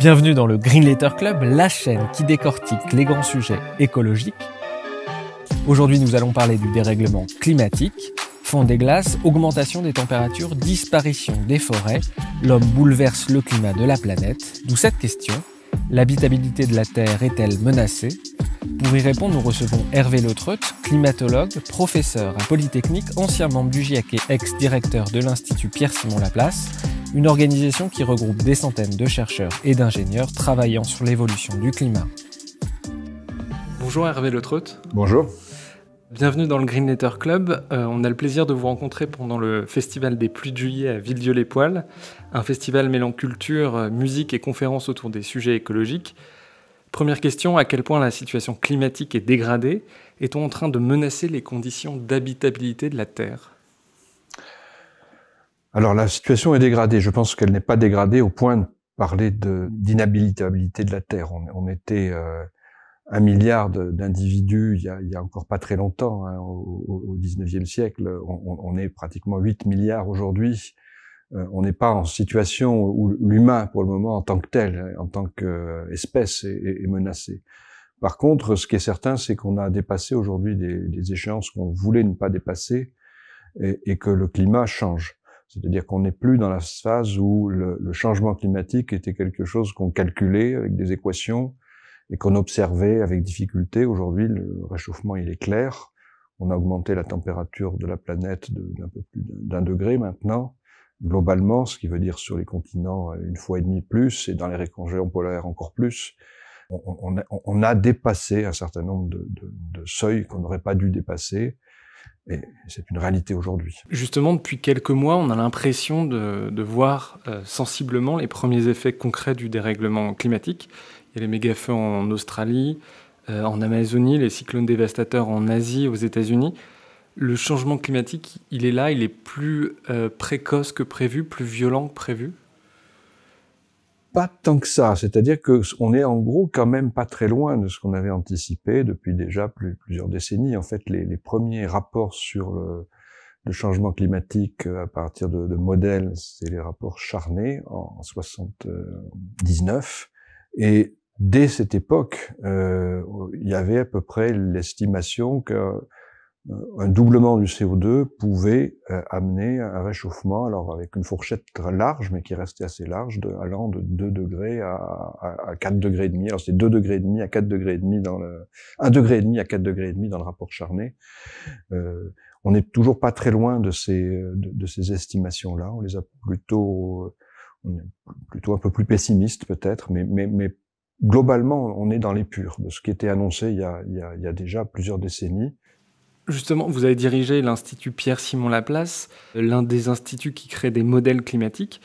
Bienvenue dans le Green Letter Club, la chaîne qui décortique les grands sujets écologiques. Aujourd'hui, nous allons parler du dérèglement climatique, fonte des glaces, augmentation des températures, disparition des forêts. L'homme bouleverse le climat de la planète. D'où cette question, l'habitabilité de la Terre est-elle menacée? Pour y répondre, nous recevons Hervé Le Treut, climatologue, professeur à Polytechnique, ancien membre du GIEC et ex-directeur de l'Institut Pierre-Simon Laplace, une organisation qui regroupe des centaines de chercheurs et d'ingénieurs travaillant sur l'évolution du climat. Bonjour Hervé Le Treut. Bonjour. Bienvenue dans le Green Letter Club. On a le plaisir de vous rencontrer pendant le Festival des Pluies de Juillet à Villedieu-les-Poêles, un festival mêlant culture, musique et conférences autour des sujets écologiques. Première question, à quel point la situation climatique est dégradée? Est-on en train de menacer les conditions d'habitabilité de la Terre? Alors la situation est dégradée. Je pense qu'elle n'est pas dégradée au point de parler d'inhabitabilité de la Terre. On était 1 milliard d'individus il y a encore pas très longtemps, hein, au 19e siècle. On est pratiquement 8 milliards aujourd'hui. On n'est pas en situation où l'humain, pour le moment, en tant que tel, en tant qu'espèce, est menacé. Par contre, ce qui est certain, c'est qu'on a dépassé aujourd'hui des échéances qu'on voulait ne pas dépasser et que le climat change. C'est-à-dire qu'on n'est plus dans la phase où le changement climatique était quelque chose qu'on calculait avec des équations et qu'on observait avec difficulté. Aujourd'hui, le réchauffement, il est clair. On a augmenté la température de la planète d'un peu plus d'1 degré maintenant, globalement, ce qui veut dire sur les continents 1,5 fois plus, et dans les régions polaires encore plus. On a dépassé un certain nombre de seuils qu'on n'aurait pas dû dépasser. Et c'est une réalité aujourd'hui. Justement, depuis quelques mois, on a l'impression de voir sensiblement les premiers effets concrets du dérèglement climatique. Il y a les méga-feux en Australie, en Amazonie, les cyclones dévastateurs en Asie, aux États-Unis. Le changement climatique, il est là, il est plus précoce que prévu, plus violent que prévu? Pas tant que ça, c'est-à-dire que on est en gros quand même pas très loin de ce qu'on avait anticipé depuis déjà plusieurs décennies. En fait, les premiers rapports sur le changement climatique à partir de modèles, c'est les rapports Charnay en 79. Et dès cette époque, il y avait à peu près l'estimation que un doublement du CO2 pouvait amener un réchauffement, alors avec une fourchette très large, mais qui restait assez large, allant de 2 degrés à 4 degrés et demi. Alors c'est 2 degrés et demi à 4 degrés et demi 1 degré et demi à 4 degrés et demi dans le rapport Charnay. On n'est toujours pas très loin de ces estimations-là. On est plutôt un peu plus pessimiste peut-être, mais globalement, on est dans l'épure de ce qui était annoncé il y a déjà plusieurs décennies. Justement, vous avez dirigé l'Institut Pierre-Simon Laplace, l'un des instituts qui crée des modèles climatiques.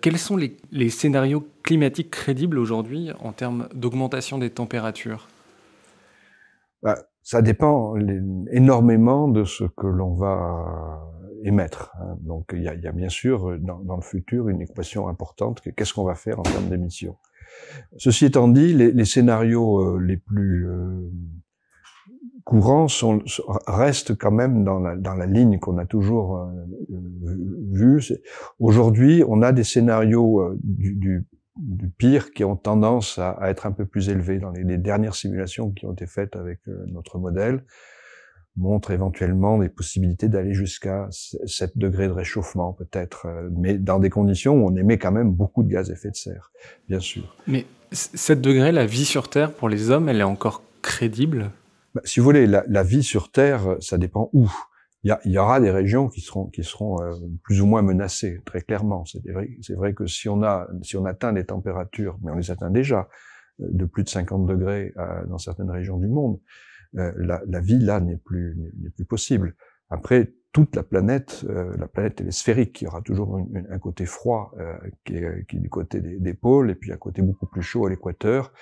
Quels sont les scénarios climatiques crédibles aujourd'hui en termes d'augmentation des températures? Ça dépend énormément de ce que l'on va émettre. Hein. Donc il y a bien sûr dans le futur une équation importante, qu'est-ce qu'on va faire en termes d'émissions. Ceci étant dit, les scénarios les plus courants restent quand même dans la ligne qu'on a toujours vue. Aujourd'hui, on a des scénarios du pire qui ont tendance à être un peu plus élevés. Dans les dernières simulations qui ont été faites avec notre modèle montrent éventuellement des possibilités d'aller jusqu'à 7 degrés de réchauffement peut-être, mais dans des conditions où on émet quand même beaucoup de gaz à effet de serre, bien sûr. Mais 7 degrés, la vie sur Terre pour les hommes, elle est encore crédible? Si vous voulez, la vie sur Terre, ça dépend où. Il y aura des régions qui seront plus ou moins menacées, très clairement. C'est vrai que si on atteint des températures, mais on les atteint déjà, de plus de 50 degrés dans certaines régions du monde, la vie là n'est plus possible. Après, toute la planète elle est sphérique. Il y aura toujours un côté froid qui est du côté des pôles, et puis un côté beaucoup plus chaud à l'équateur,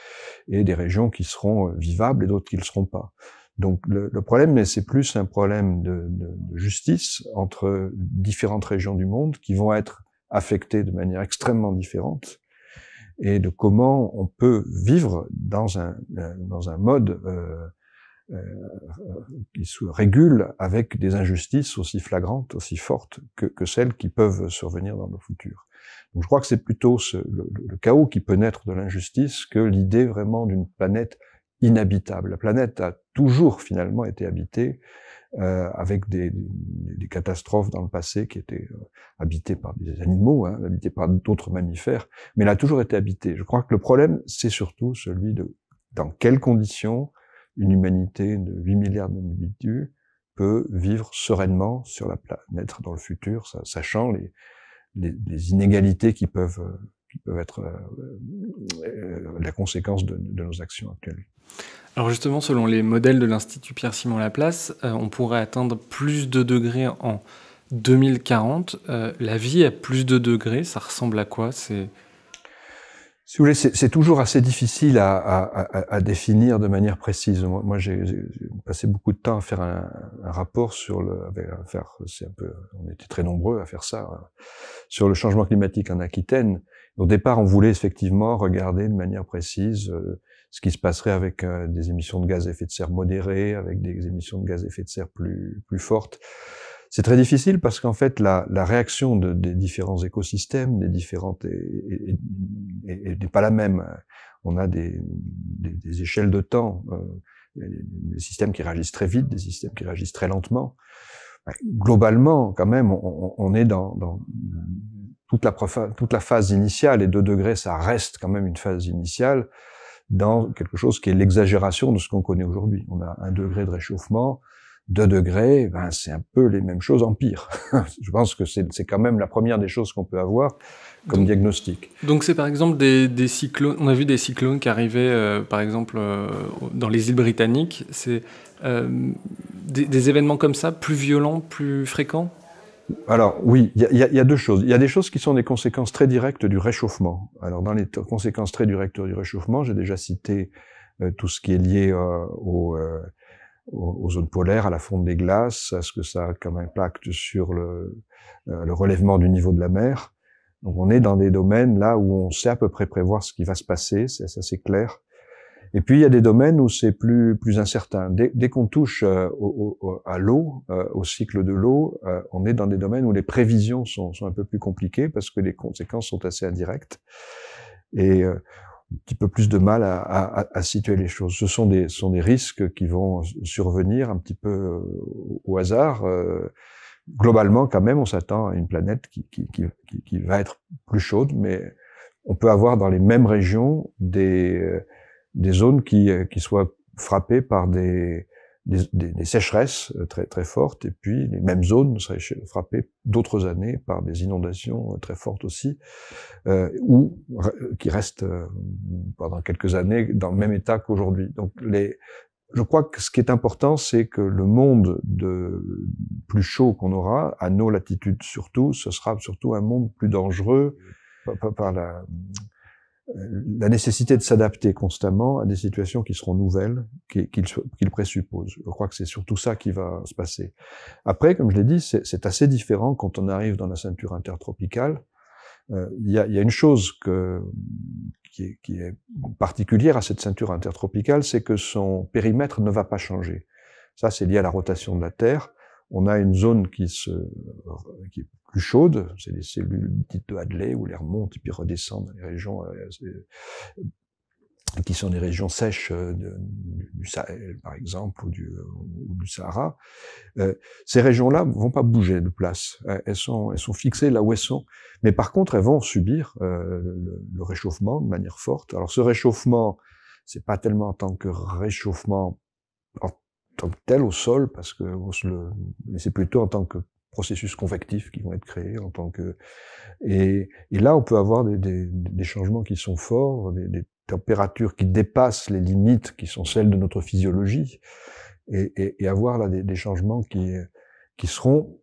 et des régions qui seront vivables et d'autres qui ne le seront pas. Donc le problème, c'est plus un problème de justice entre différentes régions du monde qui vont être affectées de manière extrêmement différente, et de comment on peut vivre dans un mode qui se régule avec des injustices aussi flagrantes, aussi fortes que celles qui peuvent survenir dans le futur. Donc je crois que c'est plutôt le chaos qui peut naître de l'injustice que l'idée vraiment d'une planète inhabitable. La planète a toujours finalement été habitée, avec des catastrophes dans le passé qui étaient habitées par des animaux, hein, habitées par d'autres mammifères, mais elle a toujours été habitée. Je crois que le problème, c'est surtout celui de dans quelles conditions une humanité de 8 milliards d'individus peut vivre sereinement sur la planète dans le futur, sachant les inégalités qui peuvent être la conséquence de nos actions actuelles. Alors justement, selon les modèles de l'Institut Pierre-Simon Laplace, on pourrait atteindre plus de degrés en 2040. La vie à plus de degrés, ça ressemble à quoi? Si vous voulez, c'est toujours assez difficile à définir de manière précise. Moi, j'ai passé beaucoup de temps à faire un rapport sur on était très nombreux à faire ça, sur le changement climatique en Aquitaine. Au départ, on voulait effectivement regarder de manière précise ce qui se passerait avec des émissions de gaz à effet de serre modérées, avec des émissions de gaz à effet de serre plus fortes. C'est très difficile parce qu'en fait, la réaction des différents écosystèmes, des différentes, n'est pas la même. On a des échelles de temps, des systèmes qui réagissent très vite, des systèmes qui réagissent très lentement. Globalement, quand même, on est dans toute la phase initiale, et 2 degrés, ça reste quand même une phase initiale, dans quelque chose qui est l'exagération de ce qu'on connaît aujourd'hui. On a 1 degré de réchauffement, 2 degrés, c'est un peu les mêmes choses en pire. Je pense que c'est quand même la première des choses qu'on peut avoir comme diagnostic. Donc c'est par exemple des cyclones, on a vu des cyclones qui arrivaient par exemple dans les îles britanniques, c'est des événements comme ça, plus violents, plus fréquents? Alors oui, il y a 2 choses. Il y a des choses qui sont des conséquences très directes du réchauffement. Alors dans les conséquences très directes du réchauffement, j'ai déjà cité tout ce qui est lié aux zones polaires, à la fonte des glaces, à ce que ça a comme impact sur le relèvement du niveau de la mer. Donc on est dans des domaines là où on sait à peu près prévoir ce qui va se passer, c'est assez clair. Et puis il y a des domaines où c'est plus incertain. Dès qu'on touche à l'eau, au cycle de l'eau, on est dans des domaines où les prévisions sont un peu plus compliquées parce que les conséquences sont assez indirectes. Et un petit peu plus de mal à situer les choses. Ce sont des risques qui vont survenir un petit peu au hasard. Globalement, quand même, on s'attend à une planète qui va être plus chaude, mais on peut avoir dans les mêmes régions des zones qui soient frappées par des sécheresses très très fortes, et puis les mêmes zones seraient frappées d'autres années par des inondations très fortes aussi, ou qui restent pendant quelques années dans le même état qu'aujourd'hui. Donc je crois que ce qui est important, c'est que le monde plus chaud qu'on aura, à nos latitudes surtout, ce sera surtout un monde plus dangereux par la nécessité de s'adapter constamment à des situations qui seront nouvelles, qu'il présuppose. Je crois que c'est surtout ça qui va se passer. Après, comme je l'ai dit, c'est assez différent quand on arrive dans la ceinture intertropicale. Il y a une chose qui est particulière à cette ceinture intertropicale, c'est que son périmètre ne va pas changer. Ça, c'est lié à la rotation de la Terre. On a une zone qui est plus chaude, c'est les cellules dites de Hadley, où l'air monte et puis redescend dans les régions qui sont des régions sèches du Sahel, par exemple, ou du Sahara. Ces régions-là vont pas bouger de place. Elles sont fixées là où elles sont. Mais par contre, elles vont subir le réchauffement de manière forte. Alors ce réchauffement, c'est pas tellement en tant que réchauffement en tant que tel au sol, parce que mais c'est plutôt en tant que processus convectifs qui vont être créés en tant que, et là on peut avoir des changements qui sont forts, des températures qui dépassent les limites qui sont celles de notre physiologie, et avoir là des changements qui seront,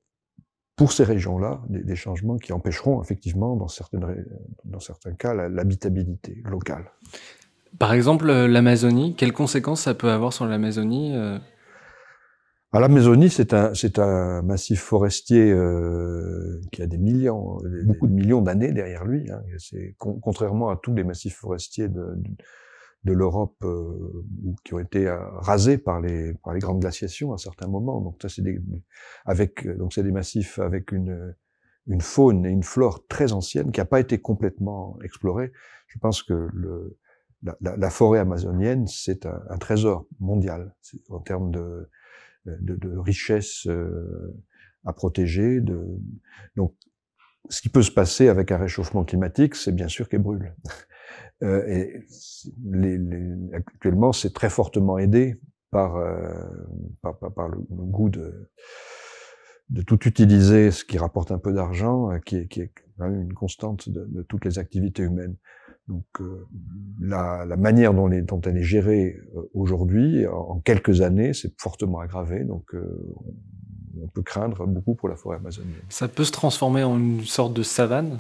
pour ces régions-là, des changements qui empêcheront effectivement dans certains cas l'habitabilité locale. Par exemple, l'Amazonie, quelles conséquences ça peut avoir sur l'Amazonie? L'Amazonie, c'est un massif forestier qui a beaucoup de millions d'années derrière lui. Hein. C'est contrairement à tous les massifs forestiers de l'Europe qui ont été rasés par les grandes glaciations à certains moments. Donc ça, c'est des massifs avec une une faune et une flore très ancienne qui n'a pas été complètement explorée. Je pense que la forêt amazonienne, c'est un trésor mondial en termes de richesse à protéger. Donc, ce qui peut se passer avec un réchauffement climatique, c'est bien sûr qu'elle brûle. Et actuellement, c'est très fortement aidé par le goût de tout utiliser, ce qui rapporte un peu d'argent, qui est quand même une constante de toutes les activités humaines. Donc la manière dont elle est gérée aujourd'hui, en quelques années, c'est fortement aggravé. Donc on peut craindre beaucoup pour la forêt amazonienne. Ça peut se transformer en une sorte de savane?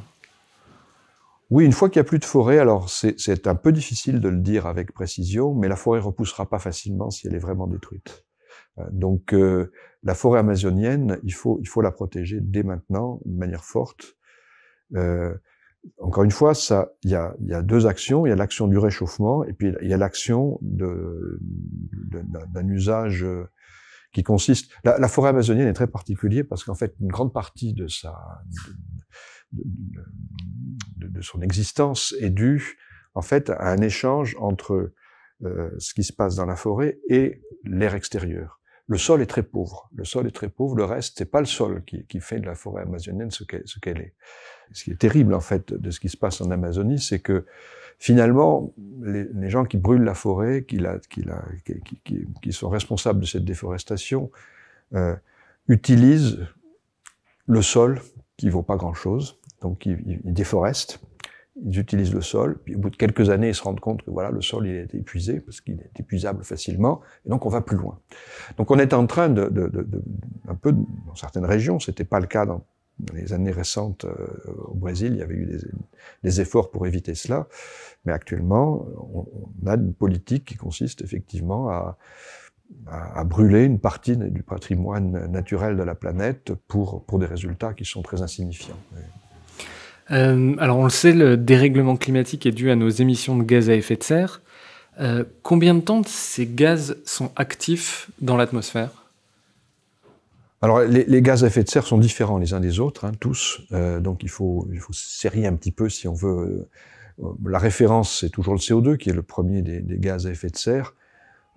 Oui, une fois qu'il n'y a plus de forêt, alors c'est un peu difficile de le dire avec précision, mais la forêt repoussera pas facilement si elle est vraiment détruite. Donc la forêt amazonienne, il faut la protéger dès maintenant, de manière forte. Encore une fois, il y a deux actions. Il y a l'action du réchauffement, et puis il y a l'action d'un usage qui consiste. La forêt amazonienne est très particulière parce qu'en fait, une grande partie de son existence est due en fait à un échange entre ce qui se passe dans la forêt et l'air extérieur. Le sol est très pauvre. Le reste, c'est pas le sol qui fait de la forêt amazonienne ce qu'elle est. Ce qui est terrible, en fait, de ce qui se passe en Amazonie, c'est que, finalement, les gens qui brûlent la forêt, qui sont responsables de cette déforestation, utilisent le sol, qui vaut pas grand-chose. Donc, ils déforestent. Ils utilisent le sol, puis au bout de quelques années, ils se rendent compte que voilà, le sol il a été épuisé, parce qu'il est épuisable facilement, et donc on va plus loin. Donc on est en train un peu, dans certaines régions, c'était pas le cas dans les années récentes au Brésil, il y avait eu des efforts pour éviter cela, mais actuellement, on a une politique qui consiste effectivement à brûler une partie du patrimoine naturel de la planète pour des résultats qui sont très insignifiants. Alors on le sait, le dérèglement climatique est dû à nos émissions de gaz à effet de serre. Combien de temps ces gaz sont actifs dans l'atmosphère? Alors les gaz à effet de serre sont différents les uns des autres, tous. Donc il faut serrer un petit peu si on veut. La référence, c'est toujours le CO2 qui est le premier des gaz à effet de serre.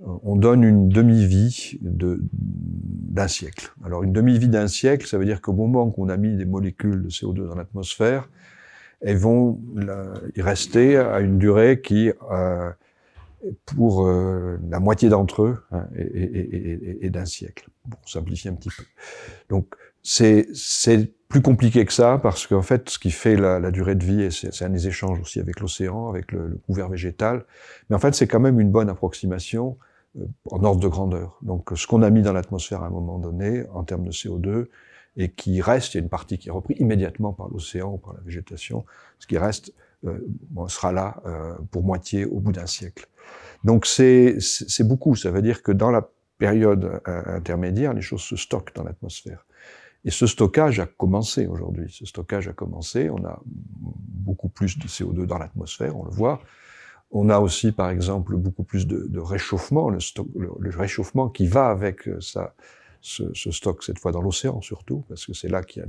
On donne une demi-vie d'un siècle. Alors une demi-vie d'un siècle, ça veut dire qu'au moment qu'on a mis des molécules de CO2 dans l'atmosphère, elles vont y rester à une durée qui, pour la moitié d'entre eux, est d'un siècle. Bon, on simplifie un petit peu. Donc c'est plus compliqué que ça, parce qu'en fait, ce qui fait la durée de vie, et c'est un échanges aussi avec l'océan, avec le couvert végétal, mais en fait, c'est quand même une bonne approximation en ordre de grandeur. Donc, ce qu'on a mis dans l'atmosphère à un moment donné, en termes de CO2, et qui reste, il y a une partie qui est reprise immédiatement par l'océan ou par la végétation, ce qui reste sera là pour moitié au bout d'un siècle. Donc, c'est beaucoup. Ça veut dire que dans la période intermédiaire, les choses se stockent dans l'atmosphère. Et ce stockage a commencé aujourd'hui. Ce stockage a commencé. On a beaucoup plus de CO2 dans l'atmosphère, on le voit. On a aussi, par exemple, beaucoup plus de réchauffement, le réchauffement qui va avec ce stock, cette fois dans l'océan surtout, parce que c'est là qu'il y a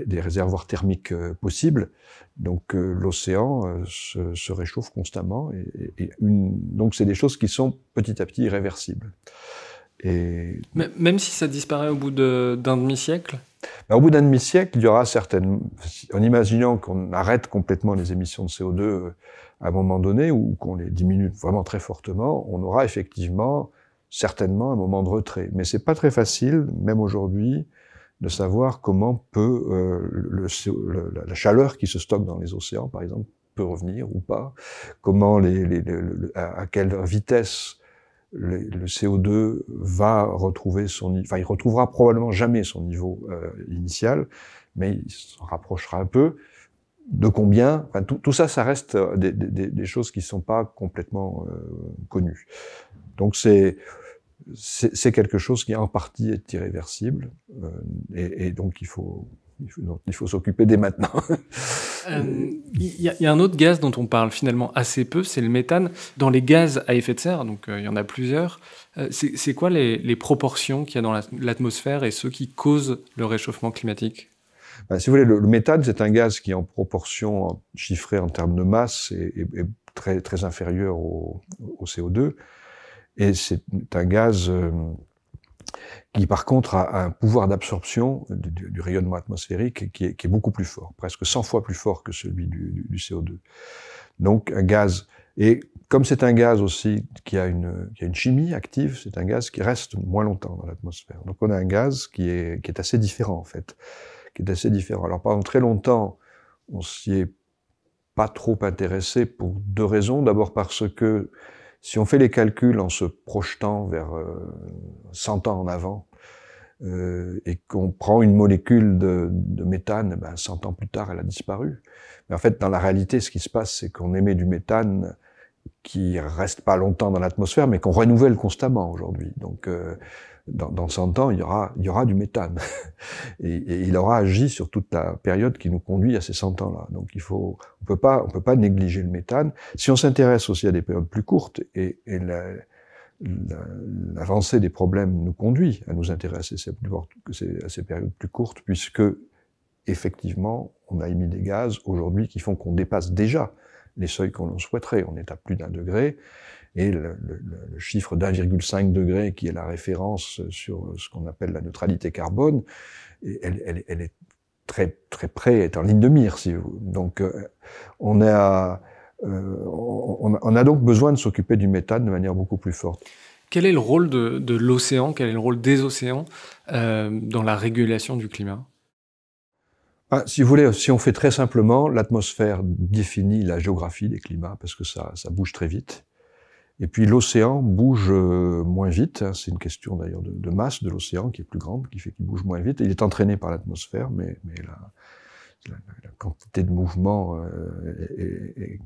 des réservoirs thermiques possibles. Donc l'océan se réchauffe constamment. Donc c'est des choses qui sont petit à petit irréversibles. Et même si ça disparaît au bout d'un demi-siècle? Au bout d'un demi-siècle, il y aura certaines... En imaginant qu'on arrête complètement les émissions de CO2 à un moment donné, ou qu'on les diminue vraiment très fortement, on aura effectivement, certainement, un moment de retrait. Mais c'est pas très facile, même aujourd'hui, de savoir comment peut la chaleur qui se stocke dans les océans, par exemple, peut revenir ou pas. Comment à quelle vitesse le CO2 va retrouver son niveau, enfin il retrouvera probablement jamais son niveau initial, mais il s'en rapprochera un peu. De combien? Enfin, tout ça, ça reste des choses qui sont pas complètement connues. Donc c'est quelque chose qui en partie est irréversible, et donc il faut s'occuper dès maintenant. Il y a un autre gaz dont on parle finalement assez peu, c'est le méthane. Dans les gaz à effet de serre, donc il y en a plusieurs, c'est quoi les proportions qu'il y a dans l'atmosphère et ceux qui causent le réchauffement climatique? Si vous voulez, le méthane, c'est un gaz qui, en proportion chiffrée en termes de masse, est très, très inférieur au CO2. Et c'est un gaz qui, par contre, a un pouvoir d'absorption du rayonnement atmosphérique qui est beaucoup plus fort, presque 100 fois plus fort que celui du CO2. Donc, un gaz. Et comme c'est un gaz aussi qui a une chimie active, c'est un gaz qui reste moins longtemps dans l'atmosphère. Donc, on a un gaz qui est assez différent, en fait. Qui est assez différent. Alors, pendant très longtemps, on s'y est pas trop intéressé pour deux raisons. D'abord parce que si on fait les calculs en se projetant vers 100 ans en avant, et qu'on prend une molécule de méthane, 100 ans plus tard, elle a disparu. Mais en fait, dans la réalité, ce qui se passe, c'est qu'on émet du méthane qui reste pas longtemps dans l'atmosphère, mais qu'on renouvelle constamment aujourd'hui. Donc, dans 100 ans, il y aura du méthane. Et il aura agi sur toute la période qui nous conduit à ces 100 ans-là. Donc, on peut pas négliger le méthane. Si on s'intéresse aussi à des périodes plus courtes, et l'avancée des problèmes nous conduit à nous intéresser à ces périodes plus courtes, puisque, effectivement, on a émis des gaz aujourd'hui qui font qu'on dépasse déjà les seuils qu'on souhaiterait. On est à plus d'1 degré. Et le chiffre d'1,5 degré, qui est la référence sur ce qu'on appelle la neutralité carbone, elle est très, très près, est en ligne de mire, si vous. Donc, on a donc besoin de s'occuper du méthane de manière beaucoup plus forte. Quel est le rôle de l'océan, quel est le rôle des océans dans la régulation du climat? Si vous voulez, si on fait très simplement, l'atmosphère définit la géographie des climats, parce que ça bouge très vite. Et puis l'océan bouge moins vite, hein. C'est une question d'ailleurs de masse de l'océan qui est plus grande, qui fait qu'il bouge moins vite. Il est entraîné par l'atmosphère, mais la quantité de mouvement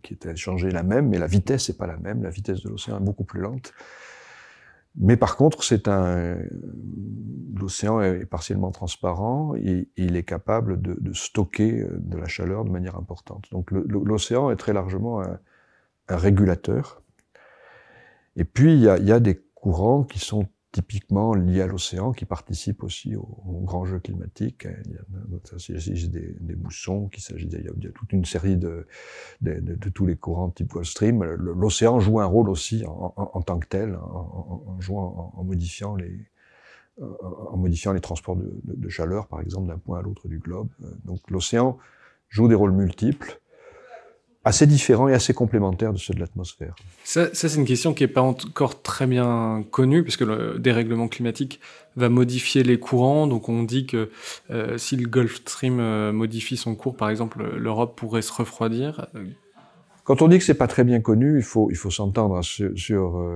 qui est changée est la même, mais la vitesse n'est pas la même. La vitesse de l'océan est beaucoup plus lente. Mais par contre, l'océan est partiellement transparent et il est capable de stocker de la chaleur de manière importante. Donc l'océan est très largement un régulateur. Et puis, il y a des courants qui sont typiquement liés à l'océan, qui participent aussi au grand jeu climatique. Il s'agit des moussons, il y a toute une série de tous les courants type Gulf Stream. L'océan joue un rôle aussi en tant que tel, en modifiant les transports de chaleur, par exemple, d'un point à l'autre du globe. Donc l'océan joue des rôles multiples, assez différents et assez complémentaires de ceux de l'atmosphère. Ça c'est une question qui n'est pas encore très bien connue, puisque le dérèglement climatique va modifier les courants. Donc on dit que si le Gulf Stream modifie son cours, par exemple, l'Europe pourrait se refroidir. Quand on dit que c'est pas très bien connu, il faut s'entendre sur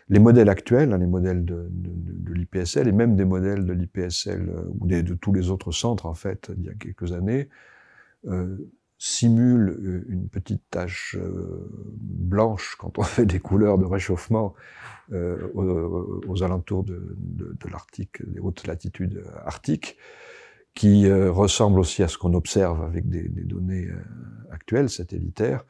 les modèles actuels, hein, les modèles de l'IPSL, et même des modèles de l'IPSL ou de tous les autres centres, en fait, il y a quelques années, simule une petite tache blanche quand on fait des couleurs de réchauffement aux alentours de l'Arctique, des hautes latitudes arctiques, qui ressemble aussi à ce qu'on observe avec des données actuelles, satellitaires,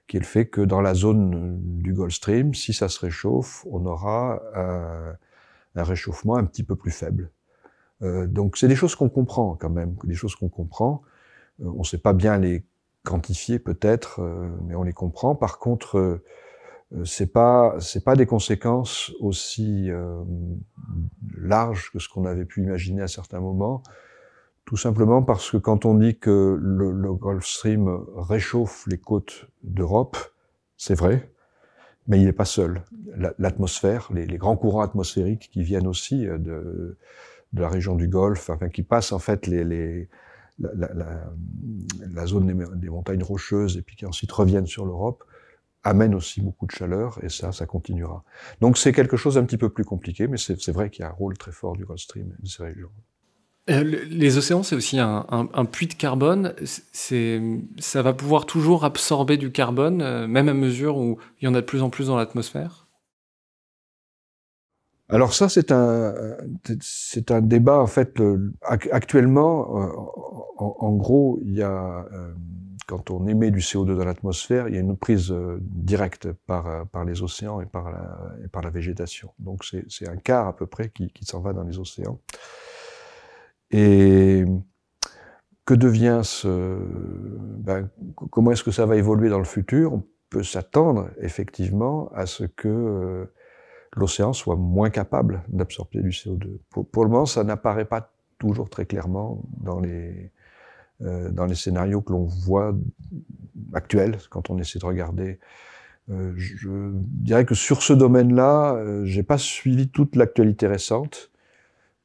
qui est le fait que dans la zone du Gulf Stream, si ça se réchauffe, on aura un réchauffement un petit peu plus faible. Donc c'est des choses qu'on comprend quand même, des choses qu'on comprend. On ne sait pas bien les quantifier peut-être, mais on les comprend. Par contre, c'est pas des conséquences aussi larges que ce qu'on avait pu imaginer à certains moments. Tout simplement parce que quand on dit que le Gulf Stream réchauffe les côtes d'Europe, c'est vrai, mais il n'est pas seul. L'atmosphère, les grands courants atmosphériques qui viennent aussi de la région du Golfe, enfin qui passent en fait la zone des montagnes rocheuses et puis qui ensuite reviennent sur l'Europe, amènent aussi beaucoup de chaleur et ça continuera. Donc c'est quelque chose d'un petit peu plus compliqué, mais c'est vrai qu'il y a un rôle très fort du Gulf Stream et de ces régions. Les océans, c'est aussi un puits de carbone. Ça va pouvoir toujours absorber du carbone, même à mesure où il y en a de plus en plus dans l'atmosphère? Alors ça, c'est un débat, en fait. Actuellement, en gros, il y a, quand on émet du CO2 dans l'atmosphère, il y a une prise directe par les océans et par la végétation. Donc c'est un quart à peu près qui s'en va dans les océans. Et que devient comment est-ce que ça va évoluer dans le futur? On peut s'attendre effectivement à ce que l'océan soit moins capable d'absorber du CO2. Pour le moment, ça n'apparaît pas toujours très clairement dans les scénarios que l'on voit actuels, quand on essaie de regarder. Je dirais que sur ce domaine-là, j'ai pas suivi toute l'actualité récente.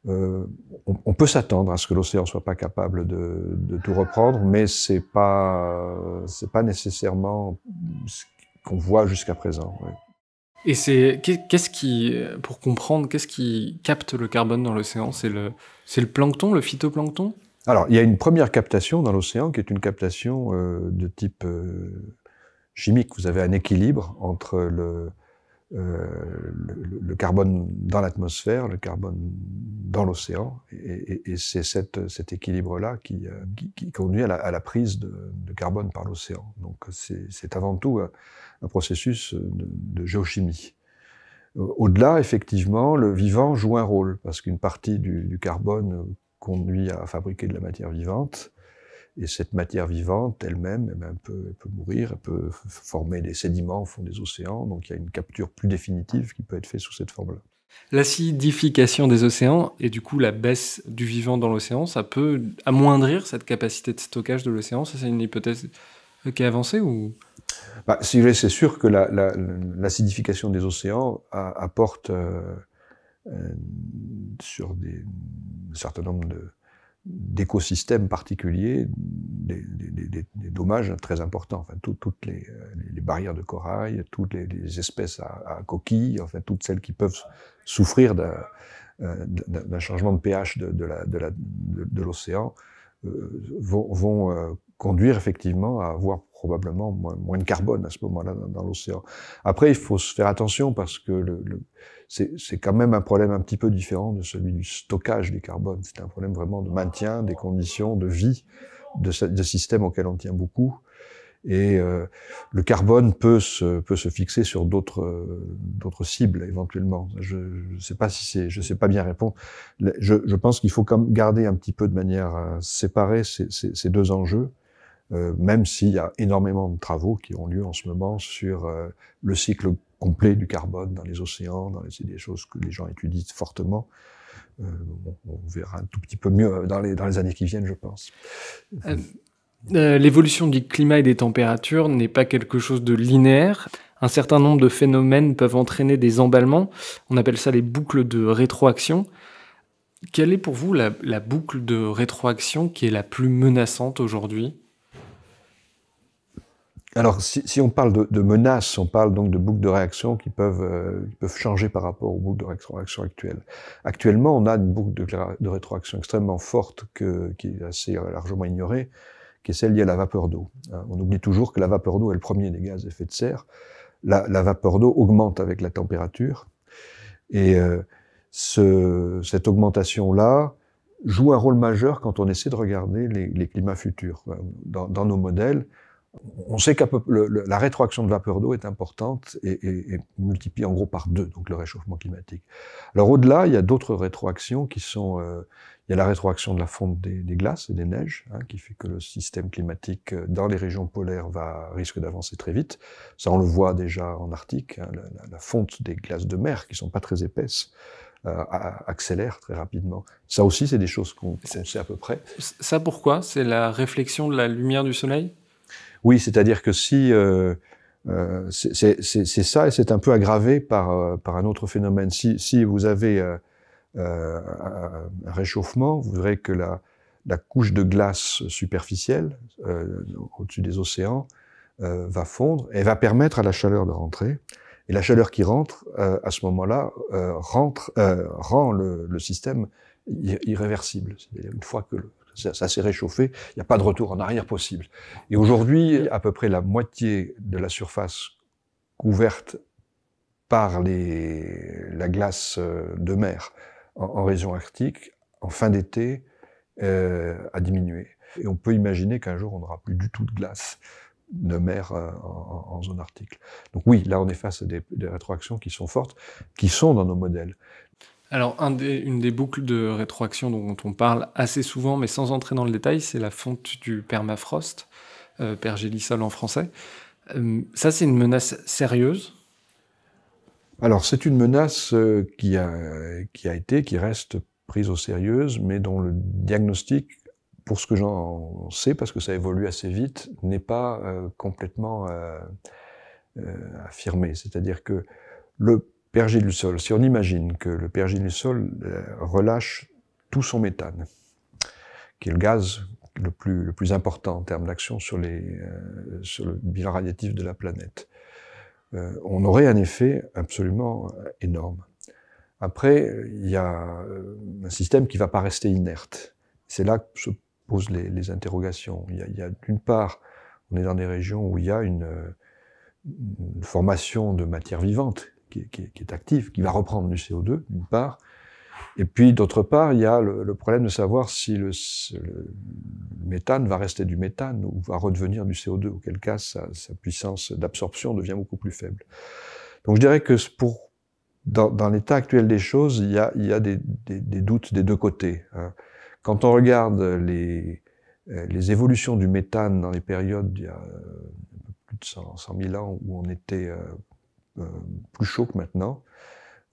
On peut s'attendre à ce que l'océan soit pas capable de tout reprendre, mais c'est pas nécessairement ce qu'on voit jusqu'à présent. Ouais. Et pour comprendre, qu'est-ce qui capte le carbone dans l'océan? C'est le plancton, le phytoplancton? Alors, il y a une première captation dans l'océan qui est une captation de type chimique. Vous avez un équilibre entre le carbone dans l'atmosphère, le carbone dans l'océan, et c'est cet équilibre-là qui conduit à la prise de carbone par l'océan. Donc c'est avant tout un processus de géochimie. Au-delà, effectivement, le vivant joue un rôle, parce qu'une partie du carbone conduit à fabriquer de la matière vivante, et cette matière vivante, elle-même, elle peut mourir, elle peut former des sédiments au fond des océans, donc il y a une capture plus définitive qui peut être faite sous cette forme-là. L'acidification des océans et du coup la baisse du vivant dans l'océan, ça peut amoindrir cette capacité de stockage de l'océan? Ça, c'est une hypothèse qui est avancée ou? Si vous voulez, c'est sûr que l'acidification des océans apporte sur un certain nombre d'écosystèmes particuliers des dommages très importants. Enfin, toutes les barrières de corail, toutes les espèces à coquilles, enfin toutes celles qui peuvent souffrir d'un changement de pH de l'océan vont conduire effectivement à avoir probablement moins de carbone à ce moment-là dans l'océan. Après, il faut se faire attention parce que c'est quand même un problème un petit peu différent de celui du stockage du carbone. C'est un problème vraiment de maintien des conditions de vie de systèmes auxquels on tient beaucoup. Et le carbone peut se fixer sur d'autres cibles éventuellement. Je sais pas bien répondre. Je pense qu'il faut quand même garder un petit peu de manière séparée ces deux enjeux. Même s'il y a énormément de travaux qui ont lieu en ce moment sur le cycle complet du carbone dans les océans, c'est des choses que les gens étudient fortement. On verra un tout petit peu mieux dans les années qui viennent, je pense. L'évolution du climat et des températures n'est pas quelque chose de linéaire. Un certain nombre de phénomènes peuvent entraîner des emballements. On appelle ça les boucles de rétroaction. Quelle est pour vous la boucle de rétroaction qui est la plus menaçante aujourd'hui ? Alors, si on parle de menaces, on parle donc de boucles de réaction qui peuvent changer par rapport aux boucles de rétroaction actuelles. Actuellement, on a une boucle de rétroaction extrêmement forte qui est assez largement ignorée, qui est celle liée à la vapeur d'eau. On oublie toujours que la vapeur d'eau est le premier des gaz à effet de serre. La vapeur d'eau augmente avec la température, et cette augmentation-là joue un rôle majeur quand on essaie de regarder les climats futurs. Dans nos modèles, on sait que la rétroaction de vapeur d'eau est importante et multiplie en gros par 2, donc le réchauffement climatique. Alors au-delà, il y a d'autres rétroactions qui sont... il y a la rétroaction de la fonte des glaces et des neiges, qui fait que le système climatique dans les régions polaires risque d'avancer très vite. Ça, on le voit déjà en Arctique, la fonte des glaces de mer, qui sont pas très épaisses, accélère très rapidement. Ça aussi, c'est des choses qu'on sait à peu près. Ça, pourquoi ? C'est la réflexion de la lumière du soleil ? Oui, c'est-à-dire que si c'est ça, et c'est un peu aggravé par un autre phénomène. Si vous avez un réchauffement, vous verrez que la couche de glace superficielle au-dessus des océans va fondre et va permettre à la chaleur de rentrer. Et la chaleur qui rentre, à ce moment-là, rend le système irréversible. C'est-à-dire une fois que ça s'est réchauffé, il n'y a pas de retour en arrière possible. Et aujourd'hui, à peu près la moitié de la surface couverte par la glace de mer en région arctique, en fin d'été, a diminué. Et on peut imaginer qu'un jour, on n'aura plus du tout de glace de mer en zone arctique. Donc oui, là, on est face à des rétroactions qui sont fortes, qui sont dans nos modèles. Alors, une des boucles de rétroaction dont on parle assez souvent, mais sans entrer dans le détail, c'est la fonte du permafrost, pergélisol en français. Ça, c'est une menace sérieuse? Alors, c'est une menace qui reste prise au sérieux, mais dont le diagnostic, pour ce que j'en sais, parce que ça évolue assez vite, n'est pas complètement affirmé. C'est-à-dire que le pergélisol, si on imagine que le pergélisol relâche tout son méthane, qui est le gaz le plus important en termes d'action sur le bilan radiatif de la planète, on aurait un effet absolument énorme. Après, il y a un système qui ne va pas rester inerte. C'est là que se posent les interrogations. Il y a d'une part, on est dans des régions où il y a une formation de matière vivante qui est active, qui va reprendre du CO2, d'une part. Et puis, d'autre part, il y a le problème de savoir si le méthane va rester du méthane ou va redevenir du CO2, auquel cas sa puissance d'absorption devient beaucoup plus faible. Donc je dirais que dans l'état actuel des choses, il y a des doutes des deux côtés. Quand on regarde les évolutions du méthane dans les périodes il y a plus de 100 000 ans où on était plus chaud que maintenant,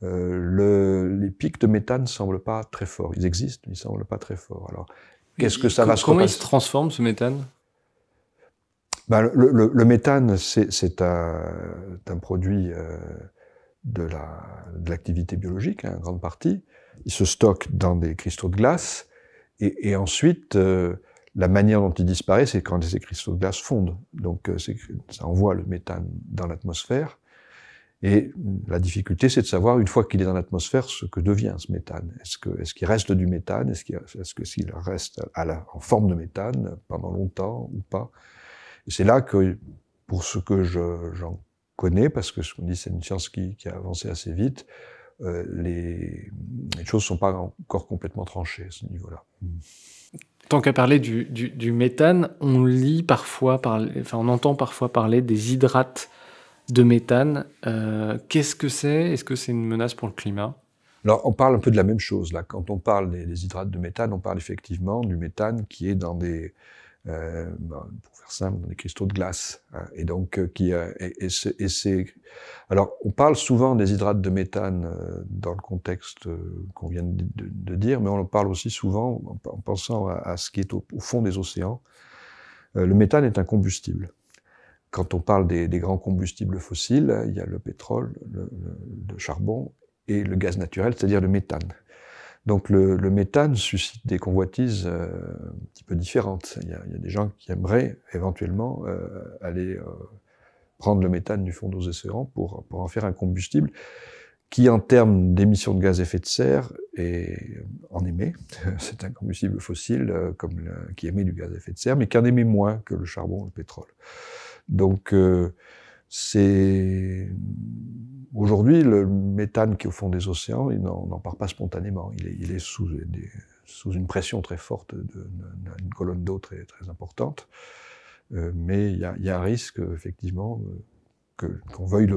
les pics de méthane ne semblent pas très forts. Ils existent, mais ils ne semblent pas très forts. Alors, qu'est-ce que ça va se repasser ? Comment il se transforme, ce méthane ? Le méthane, c'est un produit de l'activité biologique, en grande partie. Il se stocke dans des cristaux de glace, et ensuite, la manière dont il disparaît, c'est quand ces cristaux de glace fondent. Donc, ça envoie le méthane dans l'atmosphère. Et la difficulté, c'est de savoir, une fois qu'il est dans l'atmosphère, ce que devient ce méthane. Est-ce qu'il reste du méthane? Est-ce que s'il reste en forme de méthane pendant longtemps ou pas? Et c'est là que, pour ce que j'en connais, parce que ce qu'on dit, c'est une science qui a avancé assez vite, les choses ne sont pas encore complètement tranchées à ce niveau-là. Tant qu'à parler du méthane, on entend parfois parler des hydrates de méthane. Qu'est-ce que c'est ? Est-ce que c'est une menace pour le climat ? Alors, on parle un peu de la même chose, là. Quand on parle des hydrates de méthane, on parle effectivement du méthane qui est dans des, pour faire simple, dans des cristaux de glace. Hein, et donc, alors, on parle souvent des hydrates de méthane dans le contexte qu'on vient de dire, mais on en parle aussi souvent en pensant à ce qui est au fond des océans. Le méthane est un combustible. Quand on parle des grands combustibles fossiles, il y a le pétrole, le charbon et le gaz naturel, c'est-à-dire le méthane. Donc le méthane suscite des convoitises un petit peu différentes. Il y a des gens qui aimeraient éventuellement aller prendre le méthane du fond des océans pour en faire un combustible qui, en termes d'émissions de gaz à effet de serre, en émet. C'est un combustible fossile qui émet du gaz à effet de serre, mais qui en émet moins que le charbon et le pétrole. Donc, aujourd'hui, le méthane qui est au fond des océans, il n'en part pas spontanément. Il est sous une pression très forte d'une colonne d'eau très, très importante. Mais il y a un risque, effectivement, qu'on veuille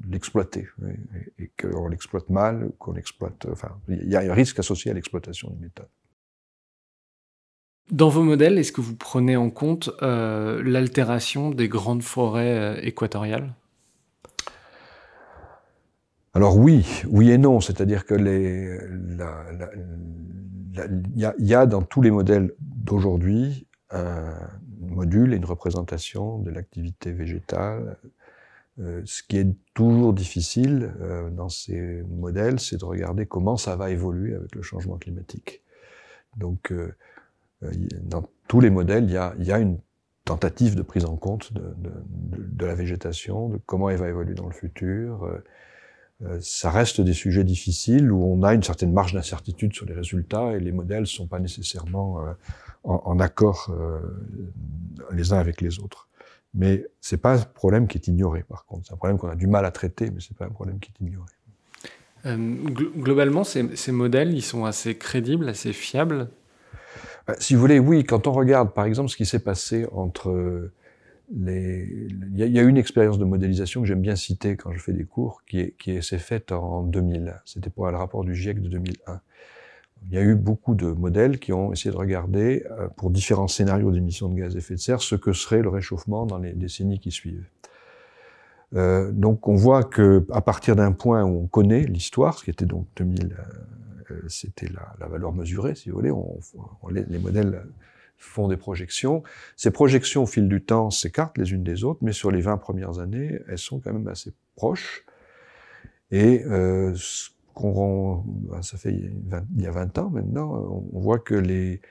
l'exploiter. Et qu'on l'exploite mal, qu'on l'exploite... Enfin, il y a un risque associé à l'exploitation du méthane. Dans vos modèles, est-ce que vous prenez en compte l'altération des grandes forêts équatoriales ? Alors oui et non. C'est-à-dire que il y a dans tous les modèles d'aujourd'hui un module et une représentation de l'activité végétale. Ce qui est toujours difficile dans ces modèles, c'est de regarder comment ça va évoluer avec le changement climatique. Donc, dans tous les modèles, il y a une tentative de prise en compte de la végétation, de comment elle va évoluer dans le futur. Ça reste des sujets difficiles où on a une certaine marge d'incertitude sur les résultats et les modèles ne sont pas nécessairement en accord les uns avec les autres. Mais c'est pas un problème qui est ignoré, par contre. C'est un problème qu'on a du mal à traiter, mais c'est pas un problème qui est ignoré. Globalement, ces modèles, ils sont assez crédibles, assez fiables ? Si vous voulez, oui. Quand on regarde, par exemple, ce qui s'est passé entre il y a une expérience de modélisation que j'aime bien citer quand je fais des cours, qui s'est faite en 2000. C'était pour le rapport du GIEC de 2001. Il y a eu beaucoup de modèles qui ont essayé de regarder, pour différents scénarios d'émissions de gaz à effet de serre, ce que serait le réchauffement dans les décennies qui suivent. Donc on voit que à partir d'un point où on connaît l'histoire, ce qui était donc 2000, c'était la valeur mesurée, si vous voulez, les modèles font des projections. Ces projections, au fil du temps, s'écartent les unes des autres, mais sur les 20 premières années, elles sont quand même assez proches. Et ça fait il y a 20 ans maintenant, on voit que les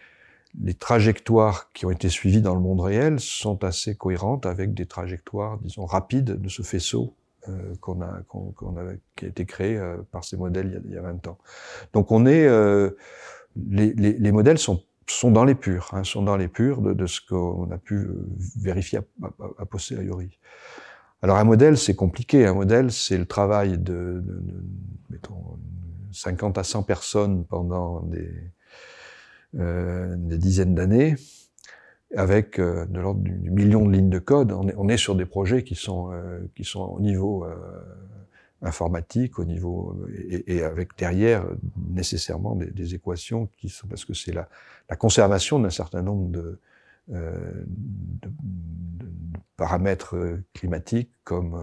trajectoires qui ont été suivies dans le monde réel sont assez cohérentes avec des trajectoires, disons, rapides de ce faisceau qui a été créé par ces modèles il y a 20 ans. Donc on est, les modèles sont dans les purs, sont dans les purs de ce qu'on a pu vérifier a posteriori. Alors un modèle, c'est compliqué. Un modèle, c'est le travail mettons, 50 à 100 personnes pendant des dizaines d'années, avec de l'ordre du million de lignes de code. On est sur des projets qui sont au niveau informatique, au niveau et avec derrière nécessairement des équations qui sont, parce que c'est la conservation d'un certain nombre de paramètres climatiques comme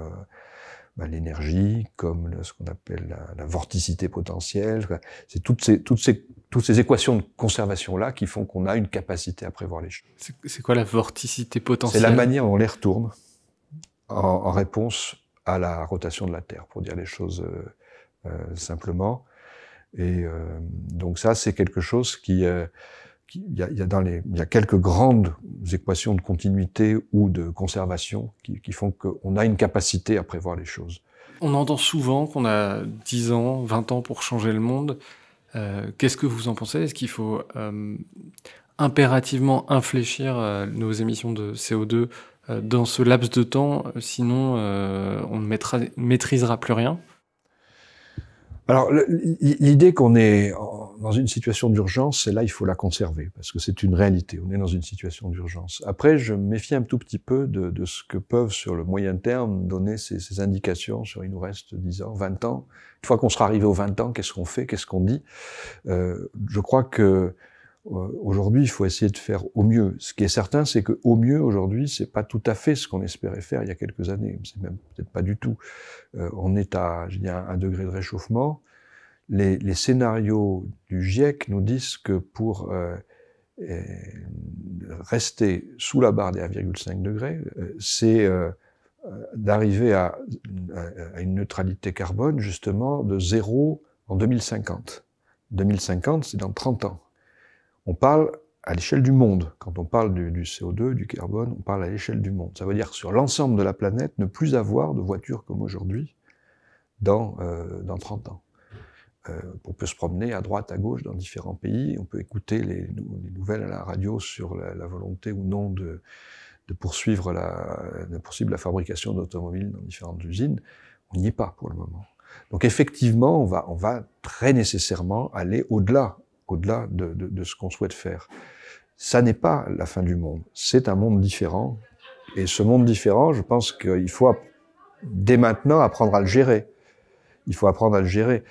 l'énergie, comme ce qu'on appelle la vorticité potentielle. C'est toutes ces équations de conservation-là qui font qu'on a une capacité à prévoir les choses. C'est quoi la vorticité potentielle? C'est la manière dont l'air tourne en réponse à la rotation de la Terre, pour dire les choses simplement. Et donc ça, c'est quelque chose il y a quelques grandes équations de continuité ou de conservation qui font qu'on a une capacité à prévoir les choses. On entend souvent qu'on a 10 ans, 20 ans pour changer le monde. Qu'est-ce que vous en pensez? Est-ce qu'il faut impérativement infléchir nos émissions de CO2 dans ce laps de temps, sinon on ne maîtrisera plus rien? Alors, l'idée qu'on est dans une situation d'urgence, c'est là, il faut la conserver, parce que c'est une réalité. On est dans une situation d'urgence. Après, je me méfie un tout petit peu de ce que peuvent, sur le moyen terme, donner ces indications sur il nous reste 10 ans, 20 ans. Une fois qu'on sera arrivé aux 20 ans, qu'est-ce qu'on fait, qu'est-ce qu'on dit? Je crois que aujourd'hui, il faut essayer de faire au mieux. Ce qui est certain, c'est que au mieux, aujourd'hui, c'est pas tout à fait ce qu'on espérait faire il y a quelques années. C'est même peut-être pas du tout. On est il y a 1 degré de réchauffement. Les scénarios du GIEC nous disent que pour rester sous la barre des 1,5 degrés, c'est d'arriver à une neutralité carbone, justement, de 0 en 2050. 2050, c'est dans 30 ans. On parle à l'échelle du monde. Quand on parle du CO2, du carbone, on parle à l'échelle du monde. Ça veut dire sur l'ensemble de la planète, ne plus avoir de voitures comme aujourd'hui dans 30 ans. On peut se promener à droite, à gauche dans différents pays, on peut écouter les nouvelles à la radio sur la volonté ou non de poursuivre la fabrication d'automobiles dans différentes usines. On n'y est pas pour le moment. Donc effectivement, on va très nécessairement aller au-delà de ce qu'on souhaite faire. Ça n'est pas la fin du monde, c'est un monde différent. Et ce monde différent, je pense qu'il faut dès maintenant apprendre à le gérer. Il faut apprendre à le gérer.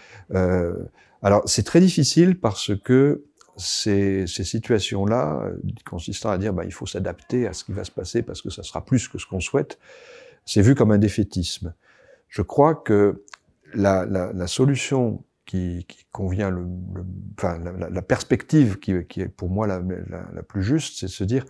Alors c'est très difficile parce que ces situations-là, consistant à dire il faut s'adapter à ce qui va se passer parce que ça sera plus que ce qu'on souhaite, c'est vu comme un défaitisme. Je crois que la solution qui convient, la perspective qui est pour moi la plus juste, c'est de se dire,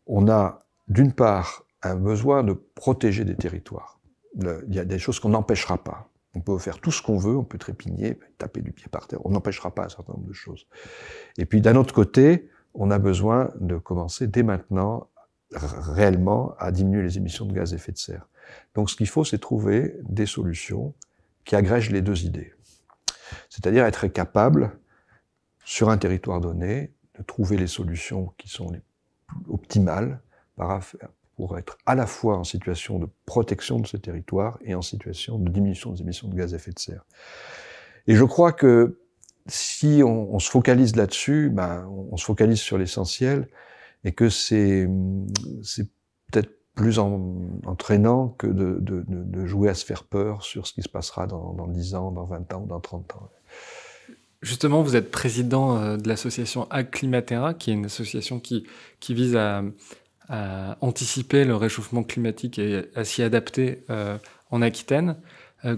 on a d'une part un besoin de protéger des territoires. Il y a des choses qu'on n'empêchera pas. On peut faire tout ce qu'on veut, on peut trépigner, taper du pied par terre, on n'empêchera pas un certain nombre de choses. Et puis d'un autre côté, on a besoin de commencer dès maintenant réellement à diminuer les émissions de gaz à effet de serre. Donc ce qu'il faut, c'est trouver des solutions qui agrègent les deux idées. C'est-à-dire être capable, sur un territoire donné, de trouver les solutions qui sont les plus optimales pour être à la fois en situation de protection de ce territoire et en situation de diminution des émissions de gaz à effet de serre. Et je crois que si on se focalise là-dessus, on se focalise sur l'essentiel, et que c'est peut-être plus entraînant que de jouer à se faire peur sur ce qui se passera dans 10 ans, dans 20 ans, dans 30 ans. Justement, vous êtes président de l'association Agclimatera, qui est une association qui vise à anticiper le réchauffement climatique et à s'y adapter en Aquitaine.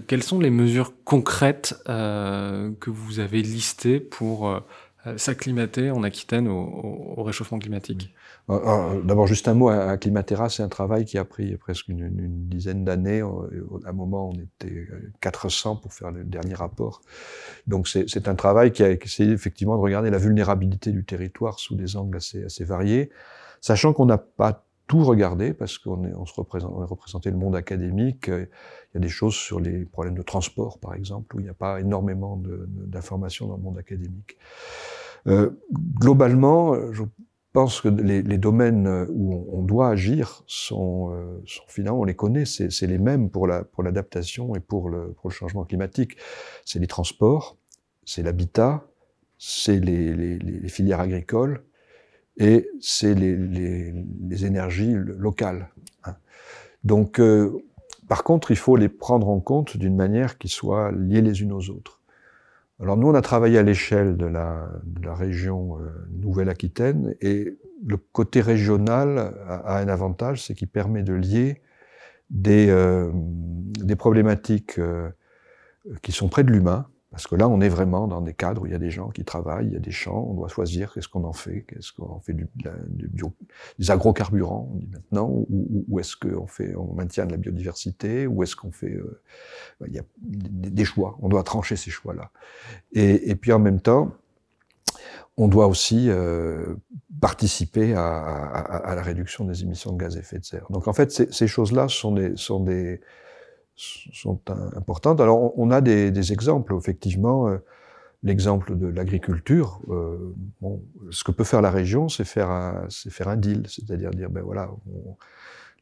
Quelles sont les mesures concrètes que vous avez listées pour s'acclimater en Aquitaine au réchauffement climatique? D'abord, juste un mot, Agclimatera, c'est un travail qui a pris presque une dizaine d'années. À un moment, on était 400 pour faire le dernier rapport. Donc c'est un travail qui a essayé effectivement de regarder la vulnérabilité du territoire sous des angles assez variés, sachant qu'on n'a pas tout regardé, parce qu'on est représenté le monde académique. Il y a des choses sur les problèmes de transport, par exemple, où il n'y a pas énormément d'informations dans le monde académique. Globalement, je pense que les domaines où on doit agir sont finalement, on les connaît, c'est les mêmes pour l'adaptation et pour le changement climatique. C'est les transports, c'est l'habitat, c'est les filières agricoles, et c'est les énergies locales. Donc, par contre, il faut les prendre en compte d'une manière qui soit liée les unes aux autres. Alors nous, on a travaillé à l'échelle de la région Nouvelle-Aquitaine, et le côté régional a un avantage, c'est qu'il permet de lier des problématiques qui sont près de l'humain, parce que là, on est vraiment dans des cadres où il y a des gens qui travaillent, il y a des champs, on doit choisir qu'est-ce qu'on en fait, des agrocarburants, on dit maintenant, ou est-ce qu'on maintient de la biodiversité, ou est-ce qu'on fait, il y a des choix, on doit trancher ces choix-là. Et puis en même temps, on doit aussi participer à la réduction des émissions de gaz à effet de serre. Donc en fait, ces choses-là sont importantes. Alors, on a des exemples, effectivement. L'exemple de l'agriculture, bon, ce que peut faire la région, c'est faire un deal, c'est-à-dire dire, ben voilà,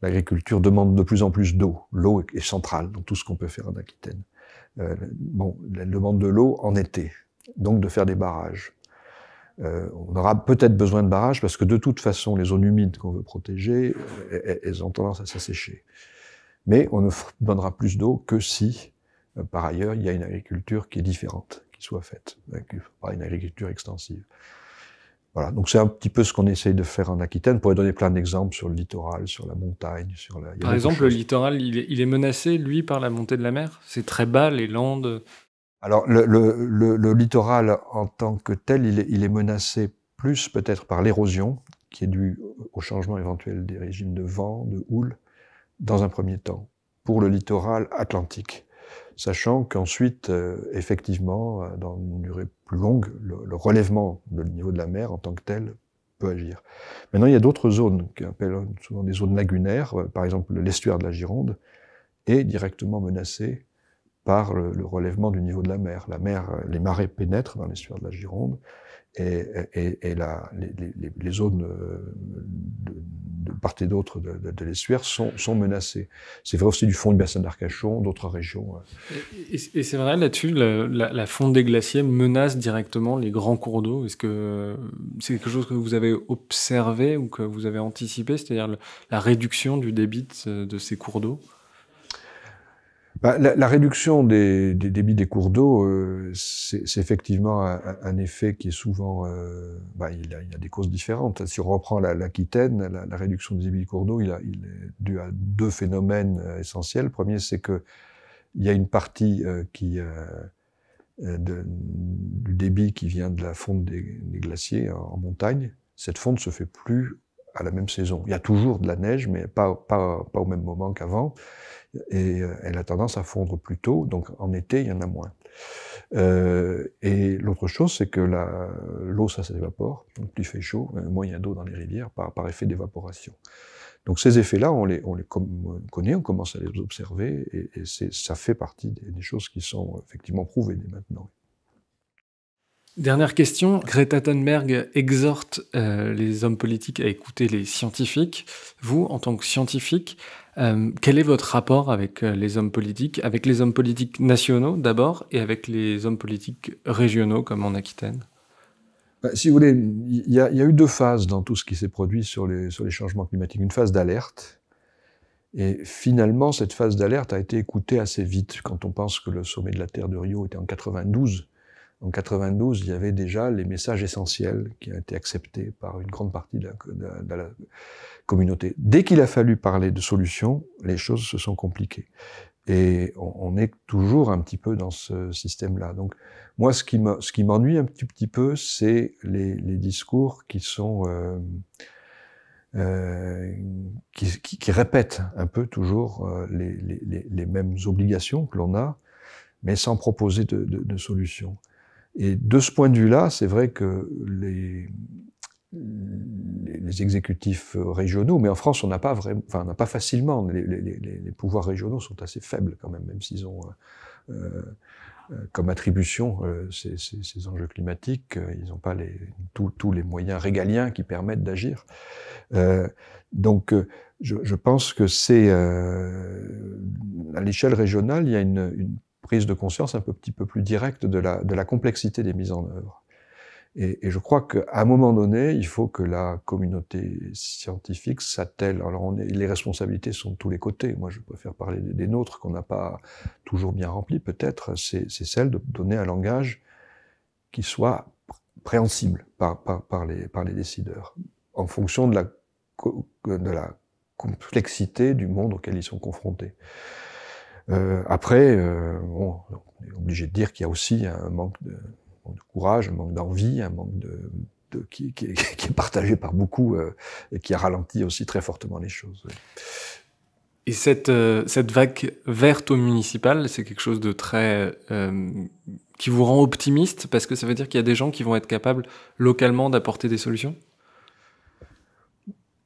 l'agriculture demande de plus en plus d'eau. L'eau est centrale dans tout ce qu'on peut faire en Aquitaine. Bon, elle demande de l'eau en été, donc de faire des barrages. On aura peut-être besoin de barrages parce que de toute façon, les zones humides qu'on veut protéger, elles ont tendance à s'assécher. Mais on ne donnera plus d'eau que si, par ailleurs, il y a une agriculture qui est différente, qui soit faite, pas une agriculture extensive. Voilà, donc c'est un petit peu ce qu'on essaye de faire en Aquitaine. On pourrait donner plein d'exemples sur le littoral, sur la montagne, sur la... Par exemple, le littoral, il est menacé, lui, par la montée de la mer? C'est très bas, les landes. Alors, le littoral en tant que tel, il est menacé plus peut-être par l'érosion, qui est due au changement éventuel des régimes de vent, de houle, dans un premier temps, pour le littoral atlantique. Sachant qu'ensuite, effectivement, dans une durée plus longue, le relèvement du niveau de la mer en tant que tel peut agir. Maintenant, il y a d'autres zones, qu'on appelle souvent des zones lagunaires, par exemple l'estuaire de la Gironde, est directement menacé par le relèvement du niveau de la mer. Les marées pénètrent dans l'estuaire de la Gironde, et les zones de part et d'autre de l'estuaire sont menacées. C'est vrai aussi du fond du bassin d'Arcachon, d'autres régions. Et c'est vrai, là-dessus, la fonte des glaciers menace directement les grands cours d'eau. Est-ce que c'est quelque chose que vous avez observé ou que vous avez anticipé, c'est-à-dire la réduction du débit de ces cours d'eau? La réduction des débits des cours d'eau, c'est effectivement un effet qui est souvent... il y a des causes différentes. Si on reprend l'Aquitaine, la réduction des débits des cours d'eau, il est dû à deux phénomènes essentiels. Le premier, c'est qu'il y a une partie du débit qui vient de la fonte des glaciers en montagne. Cette fonte se fait plus à la même saison. Il y a toujours de la neige, mais pas au même moment qu'avant. Et elle a tendance à fondre plus tôt, donc en été, il y en a moins. Et l'autre chose, c'est que l'eau, ça s'évapore, donc plus il fait chaud, moins il y a d'eau dans les rivières par effet d'évaporation. Donc ces effets-là, on les connaît, on commence à les observer, et ça fait partie des choses qui sont effectivement prouvées dès maintenant. Dernière question, Greta Thunberg exhorte les hommes politiques à écouter les scientifiques. Vous, en tant que scientifique, quel est votre rapport avec les hommes politiques nationaux d'abord, et avec les hommes politiques régionaux, comme en Aquitaine? Si vous voulez, il y a eu deux phases dans tout ce qui s'est produit sur les changements climatiques. Une phase d'alerte, Et finalement, cette phase d'alerte a été écoutée assez vite. Quand on pense que le sommet de la Terre de Rio était en 92, en 92, il y avait déjà les messages essentiels qui ont été acceptés par une grande partie de la communauté. Dès qu'il a fallu parler de solutions, les choses se sont compliquées. Et on est toujours un petit peu dans ce système-là. Donc, moi, ce qui m'ennuie un petit peu, c'est les discours qui sont qui répètent un peu toujours les mêmes obligations que l'on a, mais sans proposer de solutions. Et de ce point de vue-là, c'est vrai que les exécutifs régionaux, mais en France, on n'a pas vraiment, enfin, on n'a pas facilement. Les pouvoirs régionaux sont assez faibles quand même s'ils ont comme attribution ces enjeux climatiques. Ils n'ont pas tous les moyens régaliens qui permettent d'agir. Donc, je pense que c'est à l'échelle régionale, il y a une prise de conscience un petit peu plus directe de la complexité des mises en œuvre. Et je crois qu'à un moment donné, il faut que la communauté scientifique s'attelle. Alors, les responsabilités sont de tous les côtés. Moi, je préfère parler des nôtres qu'on n'a pas toujours bien remplis, peut-être. C'est celle de donner un langage qui soit préhensible par les décideurs, en fonction de la complexité du monde auquel ils sont confrontés. Après, on est obligé de dire qu'il y a aussi un manque de courage, un manque d'envie, un manque qui est partagé par beaucoup et qui a ralenti aussi très fortement les choses. Oui. Et cette vague verte au municipal, c'est quelque chose de très qui vous rend optimiste parce que ça veut dire qu'il y a des gens qui vont être capables localement d'apporter des solutions?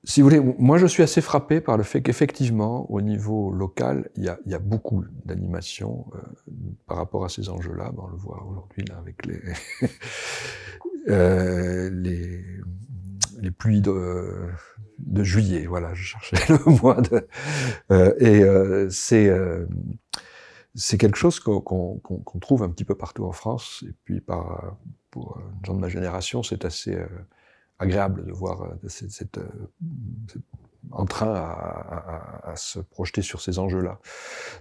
Si vous voulez, moi je suis assez frappé par le fait qu'effectivement, au niveau local, il y a beaucoup d'animation par rapport à ces enjeux-là. On le voit aujourd'hui là avec les pluies de juillet. Voilà, je cherchais le mois c'est quelque chose qu'on trouve un petit peu partout en France. Et puis pour les gens de ma génération, c'est assez agréable de voir cet entrain à se projeter sur ces enjeux-là.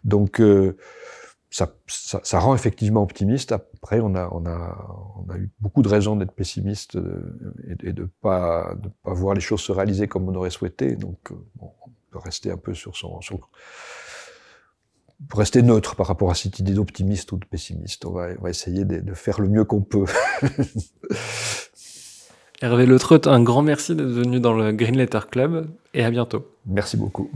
Donc ça rend effectivement optimiste. Après, on a eu beaucoup de raisons d'être pessimiste et de pas voir les choses se réaliser comme on aurait souhaité. Donc on peut rester un peu pour rester neutre par rapport à cette idée d'optimiste ou de pessimiste. On va essayer de faire le mieux qu'on peut. Hervé Le Treut, un grand merci d'être venu dans le Green Letter Club et à bientôt. Merci beaucoup.